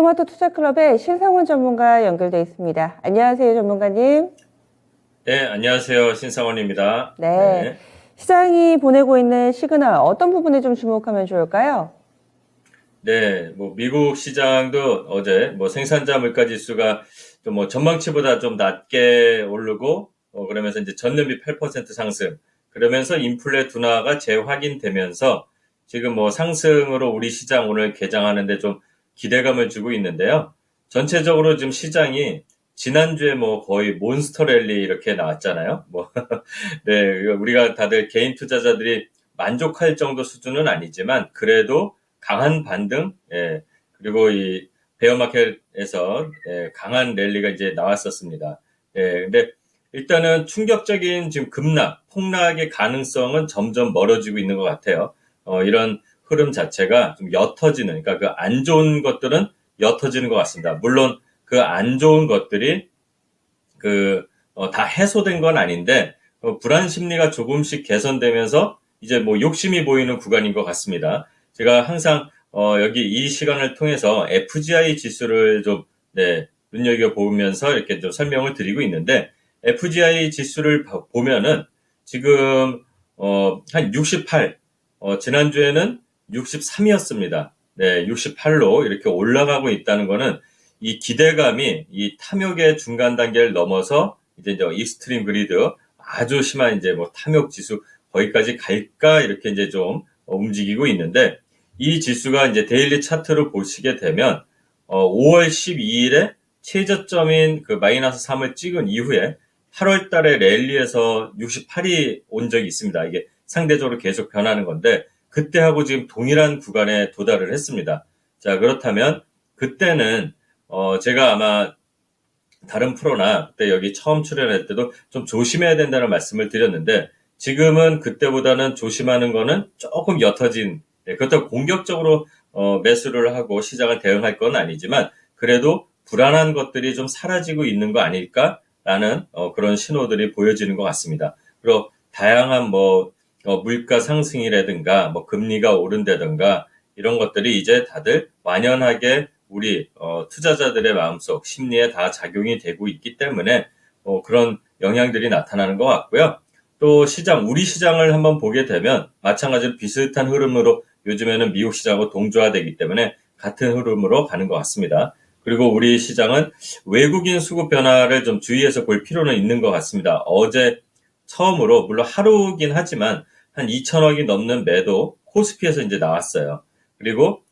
스마트 투자클럽의 신상훈 전문가 연결돼 있습니다. 안녕하세요, 전문가님. 네, 안녕하세요. 신상원입니다. 네. 네. 시장이 보내고 있는 시그널 어떤 부분에 좀 주목하면 좋을까요? 네, 미국 시장도 어제 생산자 물가 지수가 좀 전망치보다 좀 낮게 오르고, 그러면서 이제 전년비 8% 상승, 그러면서 인플레 둔화가 재확인되면서 지금 상승으로 우리 시장 오늘 개장하는데 좀 기대감을 주고 있는데요. 전체적으로 지금 시장이 지난주에 거의 몬스터 랠리 이렇게 나왔잖아요. 네, 우리가 다들 개인 투자자들이 만족할 정도 수준은 아니지만 그래도 강한 반등, 예, 그리고 이 베어마켓에서 강한 랠리가 이제 나왔었습니다. 근데 일단은 충격적인 지금 폭락의 가능성은 점점 멀어지고 있는 것 같아요. 이런 흐름 자체가 좀 옅어지는, 그러니까 그 안 좋은 것들은 옅어지는 것 같습니다. 물론 그 안 좋은 것들이 다 해소된 건 아닌데, 불안 심리가 조금씩 개선되면서 이제 욕심이 보이는 구간인 것 같습니다. 제가 항상, 여기 이 시간을 통해서 FGI 지수를 좀, 네, 눈여겨보면서 이렇게 좀 설명을 드리고 있는데, FGI 지수를 보면은 지금, 한 68, 지난주에는 63이었습니다. 네, 68로 이렇게 올라가고 있다는 거는 이 기대감이 이 탐욕의 중간 단계를 넘어서 이제 익스트림 그리드 아주 심한 이제 탐욕 지수 거기까지 갈까 이렇게 이제 좀 움직이고 있는데 이 지수가 이제 데일리 차트를 보시게 되면 5월 12일에 최저점인 그 마이너스 3을 찍은 이후에 8월 달에 랠리에서 68이 온 적이 있습니다. 이게 상대적으로 계속 변하는 건데 그때하고 지금 동일한 구간에 도달을 했습니다. 자, 그렇다면 그때는 제가 아마 다른 프로나 그때 여기 처음 출연할 때도 좀 조심해야 된다는 말씀을 드렸는데 지금은 그때보다는 조심하는 거는 조금 옅어진, 그렇다고 공격적으로 매수를 하고 시장을 대응할 건 아니지만 그래도 불안한 것들이 좀 사라지고 있는 거 아닐까라는 그런 신호들이 보여지는 것 같습니다. 그리고 다양한 물가 상승이라든가 금리가 오른다든가 이런 것들이 이제 다들 완연하게 우리 투자자들의 마음속 심리에 다 작용이 되고 있기 때문에 그런 영향들이 나타나는 것 같고요. 또 우리 시장을 한번 보게 되면 마찬가지로 비슷한 흐름으로 요즘에는 미국 시장하고 동조화되기 때문에 같은 흐름으로 가는 것 같습니다. 그리고 우리 시장은 외국인 수급 변화를 좀 주의해서 볼 필요는 있는 것 같습니다. 어제 처음으로 물론 하루긴 하지만 한 2천억이 넘는 매도 코스피에서 이제 나왔어요. 그리고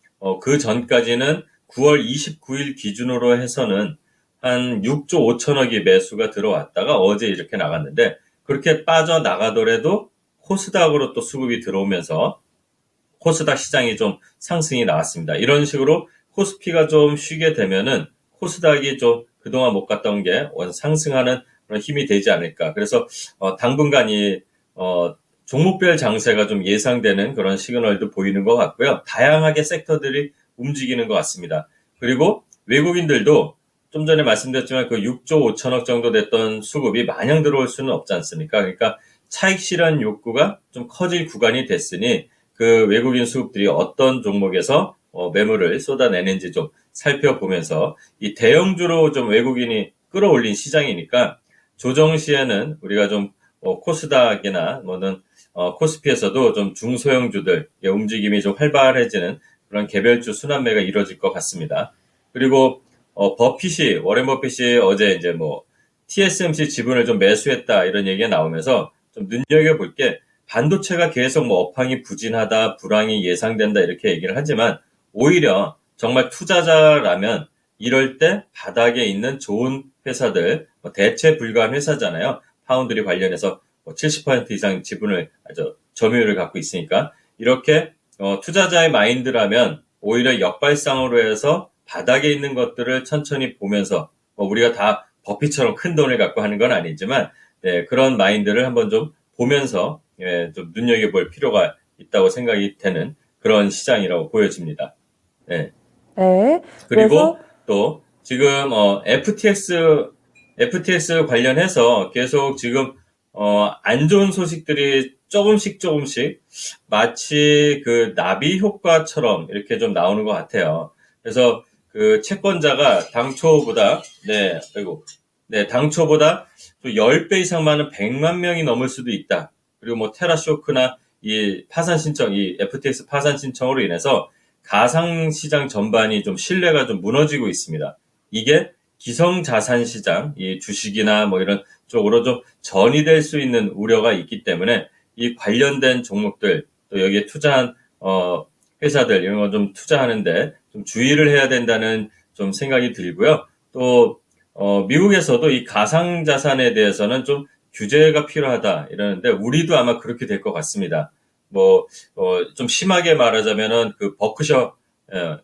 그 전까지는 9월 29일 기준으로 해서는 한 6조 5천억이 매수가 들어왔다가 어제 이렇게 나갔는데 그렇게 빠져나가더라도 코스닥으로 또 수급이 들어오면서 코스닥 시장이 좀 상승이 나왔습니다. 이런 식으로 코스피가 좀 쉬게 되면은 코스닥이 좀 그동안 못 갔던 게 상승하는 그런 힘이 되지 않을까. 그래서 당분간이 종목별 장세가 좀 예상되는 그런 시그널도 보이는 것 같고요. 다양하게 섹터들이 움직이는 것 같습니다. 그리고 외국인들도 좀 전에 말씀드렸지만 그 6조 5천억 정도 됐던 수급이 마냥 들어올 수는 없지 않습니까? 그러니까 차익 실현 욕구가 좀 커질 구간이 됐으니 그 외국인 수급들이 어떤 종목에서 매물을 쏟아내는지 좀 살펴보면서 이 대형주로 좀 외국인이 끌어올린 시장이니까 조정 시에는 우리가 좀 코스닥이나 코스피에서도 좀 중소형주들 움직임이 좀 활발해지는 그런 개별주 순환매가 이루어질 것 같습니다. 그리고 워렌 버핏이 어제 이제 TSMC 지분을 좀 매수했다 이런 얘기가 나오면서 좀 눈여겨볼 게 반도체가 계속 업황이 부진하다, 불황이 예상된다 이렇게 얘기를 하지만 오히려 정말 투자자라면 이럴 때 바닥에 있는 좋은 회사들, 대체 불가한 회사잖아요. 파운드리 관련해서 70% 이상 지분을, 점유율을 갖고 있으니까 이렇게 투자자의 마인드라면 오히려 역발상으로 해서 바닥에 있는 것들을 천천히 보면서 우리가 다 버핏처럼 큰 돈을 갖고 하는 건 아니지만 그런 마인드를 한번 좀 보면서 좀 눈여겨볼 필요가 있다고 생각이 되는 그런 시장이라고 보여집니다. 네. 네. 그래서, 그리고 또 지금 FTX 관련해서 계속 지금 안 좋은 소식들이 조금씩 마치 그 나비 효과처럼 이렇게 좀 나오는 것 같아요. 그래서 그 채권자가 당초보다, 당초보다 또 10배 이상 많은 100만 명이 넘을 수도 있다. 그리고 뭐 테라쇼크나 이 파산 신청, 이 FTX 파산 신청으로 인해서 가상시장 전반이 좀 신뢰가 좀 무너지고 있습니다. 이게 기성자산 시장, 이 주식이나 뭐 이런 쪽으로 좀 전이 될 수 있는 우려가 있기 때문에 이 관련된 종목들, 또 여기에 투자한, 회사들, 이런 거 좀 투자하는데 좀 주의를 해야 된다는 좀 생각이 들고요. 또, 미국에서도 이 가상자산에 대해서는 좀 규제가 필요하다 이러는데 우리도 아마 그렇게 될 것 같습니다. 뭐, 좀 심하게 말하자면은 그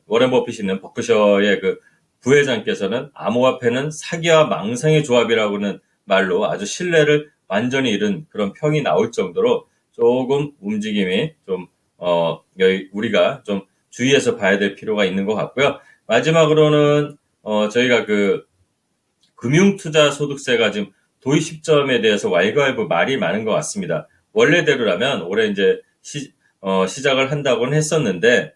워렌 버핏이 있는 버크셔의 그 부회장께서는 암호화폐는 사기와 망상의 조합이라고는 말로 아주 신뢰를 완전히 잃은 그런 평이 나올 정도로 조금 움직임이 좀, 우리가 좀 주의해서 봐야 될 필요가 있는 것 같고요. 마지막으로는, 저희가 그 금융투자소득세가 지금 도입 시점에 대해서 왈가왈부 말이 많은 것 같습니다. 원래대로라면 올해 이제 시작을 한다고는 했었는데,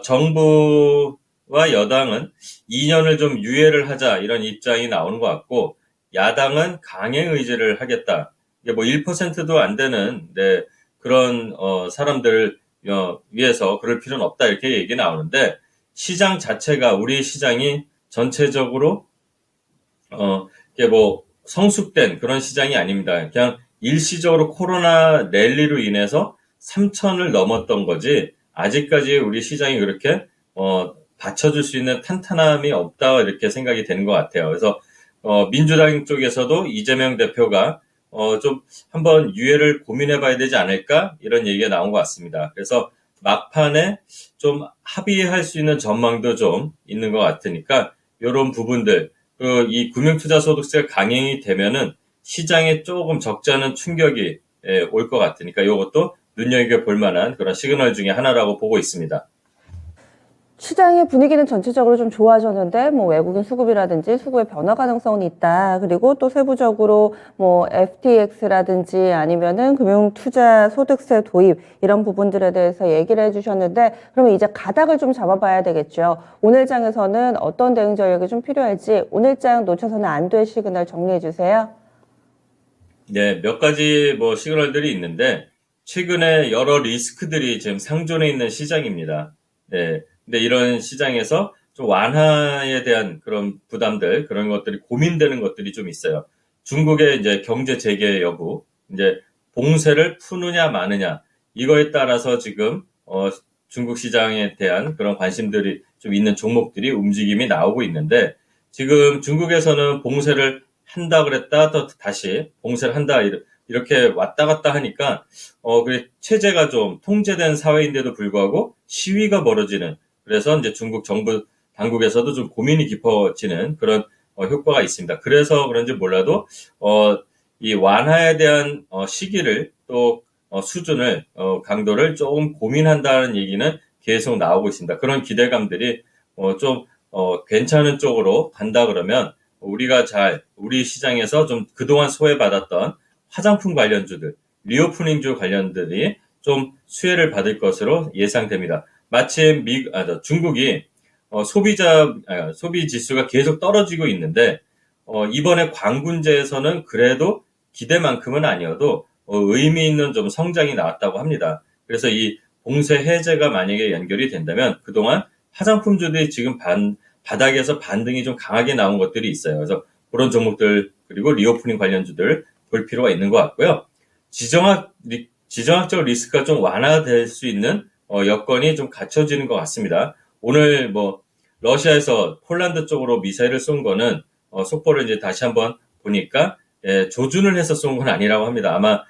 정부와 여당은 2년을 좀 유예를 하자 이런 입장이 나오는 것 같고, 야당은 강행 의지를 하겠다. 이게 뭐 1%도 안 되는, 그런, 사람들을 위해서 그럴 필요는 없다 이렇게 얘기 나오는데, 시장 자체가 우리 시장이 전체적으로 이게 뭐 성숙된 그런 시장이 아닙니다. 그냥 일시적으로 코로나 랠리로 인해서 3천을 넘었던 거지 아직까지 우리 시장이 그렇게 받쳐줄 수 있는 탄탄함이 없다 이렇게 생각이 되는 것 같아요. 그래서 민주당 쪽에서도 이재명 대표가 좀 한번 유예를 고민해봐야 되지 않을까 이런 얘기가 나온 것 같습니다. 그래서 막판에 좀 합의할 수 있는 전망도 좀 있는 것 같으니까 이런 부분들 이 금융투자소득세가 강행이 되면은 시장에 조금 적지 않은 충격이 올 것 같으니까 이것도 눈여겨볼 만한 그런 시그널 중에 하나라고 보고 있습니다. 시장의 분위기는 전체적으로 좀 좋아졌는데, 뭐 외국인 수급이라든지 수급의 변화 가능성은 있다. 그리고 또 세부적으로 뭐 FTX라든지 아니면은 금융투자 소득세 도입 이런 부분들에 대해서 얘기를 해주셨는데, 그러면 이제 가닥을 좀 잡아봐야 되겠죠. 오늘 장에서는 어떤 대응 전략이 좀 필요할지 오늘 장 놓쳐서는 안 될 시그널 정리해 주세요. 네, 몇 가지 뭐 시그널들이 있는데 최근에 여러 리스크들이 지금 상존해 있는 시장입니다. 네, 근데 이런 시장에서 좀 완화에 대한 그런 부담들, 그런 것들이 고민되는 것들이 좀 있어요. 중국의 이제 경제 재개 여부, 이제 봉쇄를 푸느냐 마느냐, 이거에 따라서 지금, 중국 시장에 대한 그런 관심들이 좀 있는 종목들이 움직임이 나오고 있는데, 지금 중국에서는 봉쇄를 한다 그랬다, 또 다시 봉쇄를 한다, 이렇게 왔다 갔다 하니까, 그 체제가 좀 통제된 사회인데도 불구하고 시위가 벌어지는, 그래서 이제 중국 정부 당국에서도 좀 고민이 깊어지는 그런 효과가 있습니다. 그래서 그런지 몰라도 이 완화에 대한 시기를 또 수준을 강도를 조금 고민한다는 얘기는 계속 나오고 있습니다. 그런 기대감들이 좀 괜찮은 쪽으로 간다 그러면 우리 시장에서 좀 그동안 소외받았던 화장품 관련주들, 리오프닝주 관련들이 좀 수혜를 받을 것으로 예상됩니다. 마침 중국이 소비 지수가 계속 떨어지고 있는데 이번에 관군제에서는 그래도 기대만큼은 아니어도 의미 있는 좀 성장이 나왔다고 합니다. 그래서 이 봉쇄 해제가 만약에 연결이 된다면 그동안 화장품주들이 지금 바닥에서 반등이 좀 강하게 나온 것들이 있어요. 그래서 그런 종목들 그리고 리오프닝 관련주들 볼 필요가 있는 것 같고요. 지정학적 리스크가 좀 완화될 수 있는 여건이 좀 갖춰지는 것 같습니다. 오늘 뭐 러시아에서 폴란드 쪽으로 미사일을 쏜 거는 속보를 이제 다시 한번 보니까 조준을 해서 쏜 건 아니라고 합니다. 아마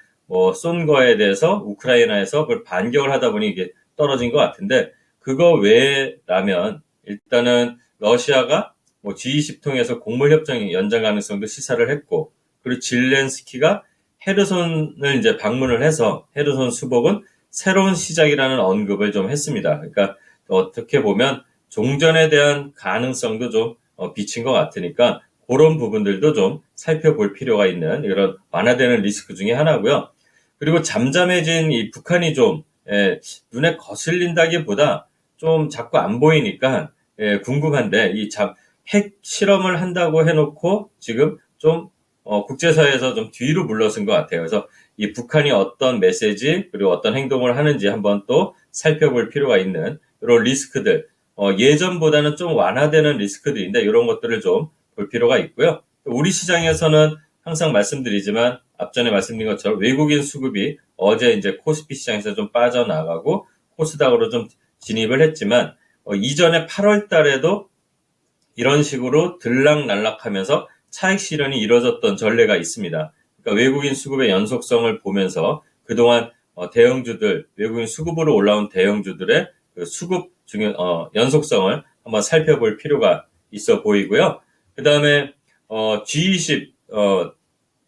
쏜 거에 대해서 우크라이나에서 그걸 반격을 하다 보니 이게 떨어진 것 같은데 그거 외라면 일단은 러시아가 G20 통해서 곡물 협정 연장 가능성도 시사를 했고 그리고 질렌스키가 헤르손을 이제 방문을 해서 헤르손 수복은 새로운 시작이라는 언급을 좀 했습니다. 그러니까 어떻게 보면 종전에 대한 가능성도 좀 비친 것 같으니까 그런 부분들도 좀 살펴볼 필요가 있는 이런 완화되는 리스크 중에 하나고요. 그리고 잠잠해진 이 북한이 좀 눈에 거슬린다기보다 좀 자꾸 안 보이니까 궁금한데 핵 실험을 한다고 해놓고 지금 좀 국제사회에서 좀 뒤로 물러선 것 같아요. 그래서 이 북한이 어떤 메시지 그리고 어떤 행동을 하는지 한번 또 살펴볼 필요가 있는 이런 리스크들, 예전보다는 좀 완화되는 리스크들인데 이런 것들을 좀 볼 필요가 있고요. 우리 시장에서는 항상 말씀드리지만 앞전에 말씀드린 것처럼 외국인 수급이 어제 이제 코스피 시장에서 좀 빠져나가고 코스닥으로 좀 진입을 했지만 이전에 8월 달에도 이런 식으로 들락날락하면서 차익 실현이 이루어졌던 전례가 있습니다. 그러니까 외국인 수급의 연속성을 보면서 그동안 대형주들, 외국인 수급으로 올라온 대형주들의 그 수급 연속성을 한번 살펴볼 필요가 있어 보이고요. 그 다음에 G20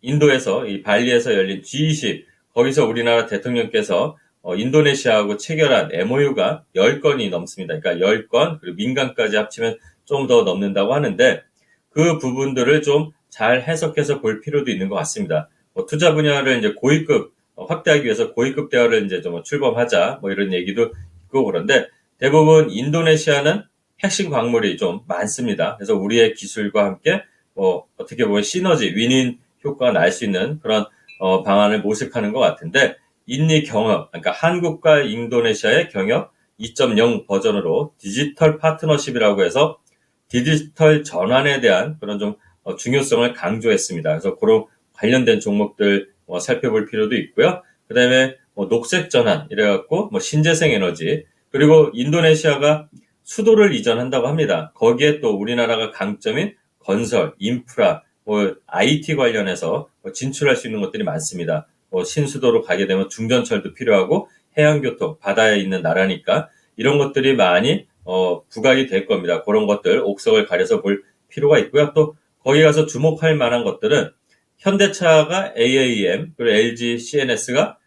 인도에서 이 발리에서 열린 G20 거기서 우리나라 대통령께서 인도네시아하고 체결한 MOU가 10건이 넘습니다. 그러니까 10건 그리고 민간까지 합치면 좀 더 넘는다고 하는데 그 부분들을 좀 잘 해석해서 볼 필요도 있는 것 같습니다. 투자 분야를 이제 고위급 확대하기 위해서 고위급 대화를 이제 좀 출범하자 뭐 이런 얘기도 있고 그런데 대부분 인도네시아는 핵심 광물이 좀 많습니다. 그래서 우리의 기술과 함께 어떻게 보면 시너지, 윈윈 효과가 날 수 있는 그런 방안을 모색하는 것 같은데 인리 경협, 그러니까 한국과 인도네시아의 경협 2.0 버전으로 디지털 파트너십이라고 해서 디지털 전환에 대한 그런 좀 중요성을 강조했습니다. 그래서 그런 관련된 종목들 살펴볼 필요도 있고요. 그 다음에 녹색 전환 이래갖고 신재생 에너지 그리고 인도네시아가 수도를 이전한다고 합니다. 거기에 또 우리나라가 강점인 건설, 인프라, IT 관련해서 진출할 수 있는 것들이 많습니다. 신수도로 가게 되면 중전철도 필요하고 해양교통, 바다에 있는 나라니까 이런 것들이 많이 부각이 될 겁니다. 그런 것들 옥석을 가려서 볼 필요가 있고요. 또 거기 가서 주목할 만한 것들은 현대차가 AAM 그리고 LG CNS가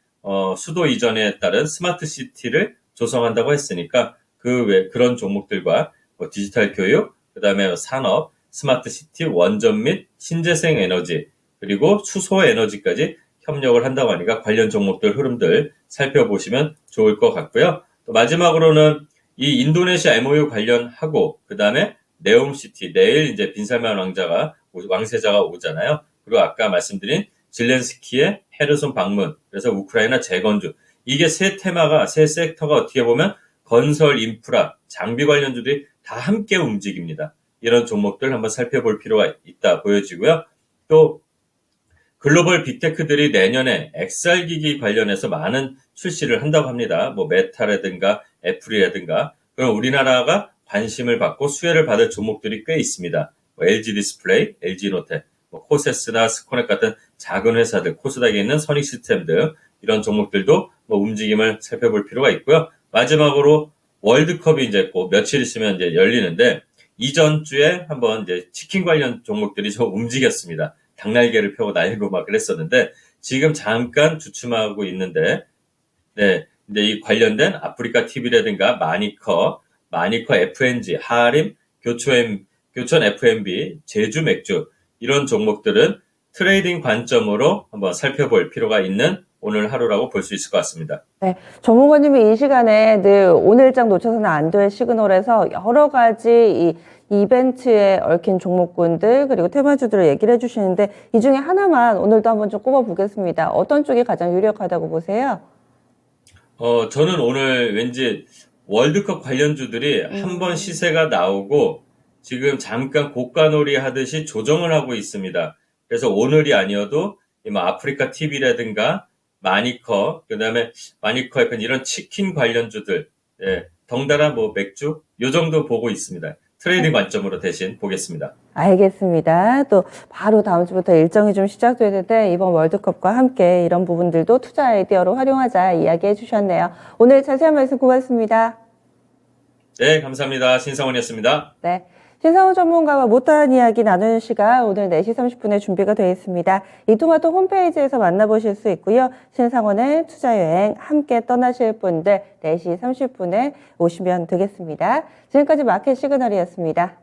수도 이전에 따른 스마트 시티를 조성한다고 했으니까 그런 종목들과 디지털 교육, 그 다음에 산업, 스마트 시티, 원전 및 신재생 에너지, 그리고 수소 에너지까지 협력을 한다고 하니까 관련 종목들 흐름들 살펴보시면 좋을 것 같고요. 또 마지막으로는 이 인도네시아 MOU 관련하고, 그 다음에 네옴시티, 내일 이제 빈살만 왕세자가 오잖아요. 그리고 아까 말씀드린 질렌스키의 헤르손 방문, 그래서 우크라이나 재건주. 이게 세 섹터가 어떻게 보면 건설, 인프라, 장비 관련주들이 다 함께 움직입니다. 이런 종목들 한번 살펴볼 필요가 있다 보여지고요. 또 글로벌 빅테크들이 내년에 XR 기기 관련해서 많은 출시를 한다고 합니다. 메타라든가 애플이라든가 그럼 우리나라가 관심을 받고 수혜를 받을 종목들이 꽤 있습니다. LG 디스플레이, LG 노텍, 코세스나 스코넥 같은 작은 회사들, 코스닥에 있는 선익 시스템 등 이런 종목들도 움직임을 살펴볼 필요가 있고요. 마지막으로 월드컵이 이제 꼭 며칠 있으면 이제 열리는데 이전 주에 한번 이제 치킨 관련 종목들이 좀 움직였습니다. 닭날개를 펴고 날고 막 그랬었는데 지금 잠깐 주춤하고 있는데 네, 근데 이 관련된 아프리카 TV라든가 마니커 FNG, 하림, 교촌 F&B, 제주 맥주 이런 종목들은 트레이딩 관점으로 한번 살펴볼 필요가 있는 오늘 하루라고 볼 수 있을 것 같습니다. 네, 전문가님이 이 시간에 늘 오늘장 놓쳐서는 안 될 시그널에서 여러 가지 이 이벤트에 얽힌 종목군들 그리고 테마주들을 얘기를 해주시는데 이 중에 하나만 오늘도 한번 좀 꼽아보겠습니다. 어떤 쪽이 가장 유력하다고 보세요? 저는 오늘 왠지 월드컵 관련주들이 한번 시세가 나오고 지금 잠깐 고가놀이 하듯이 조정을 하고 있습니다. 그래서 오늘이 아니어도 아프리카 TV라든가 마니커, 그 다음에 마니커 FN 이런 치킨 관련주들, 예, 덩달아 맥주 요 정도 보고 있습니다. 트레이딩 관점으로 대신 보겠습니다. 알겠습니다. 또 바로 다음 주부터 일정이 좀 시작되는데 이번 월드컵과 함께 이런 부분들도 투자 아이디어로 활용하자 이야기해 주셨네요. 오늘 자세한 말씀 고맙습니다. 네, 감사합니다. 신성원이었습니다. 네. 신상훈 전문가와 못다한 이야기 나누는 시간 오늘 4시 30분에 준비가 되어 있습니다. 이토마토 홈페이지에서 만나보실 수 있고요. 신상훈의 투자여행 함께 떠나실 분들 4시 30분에 오시면 되겠습니다. 지금까지 마켓 시그널이었습니다.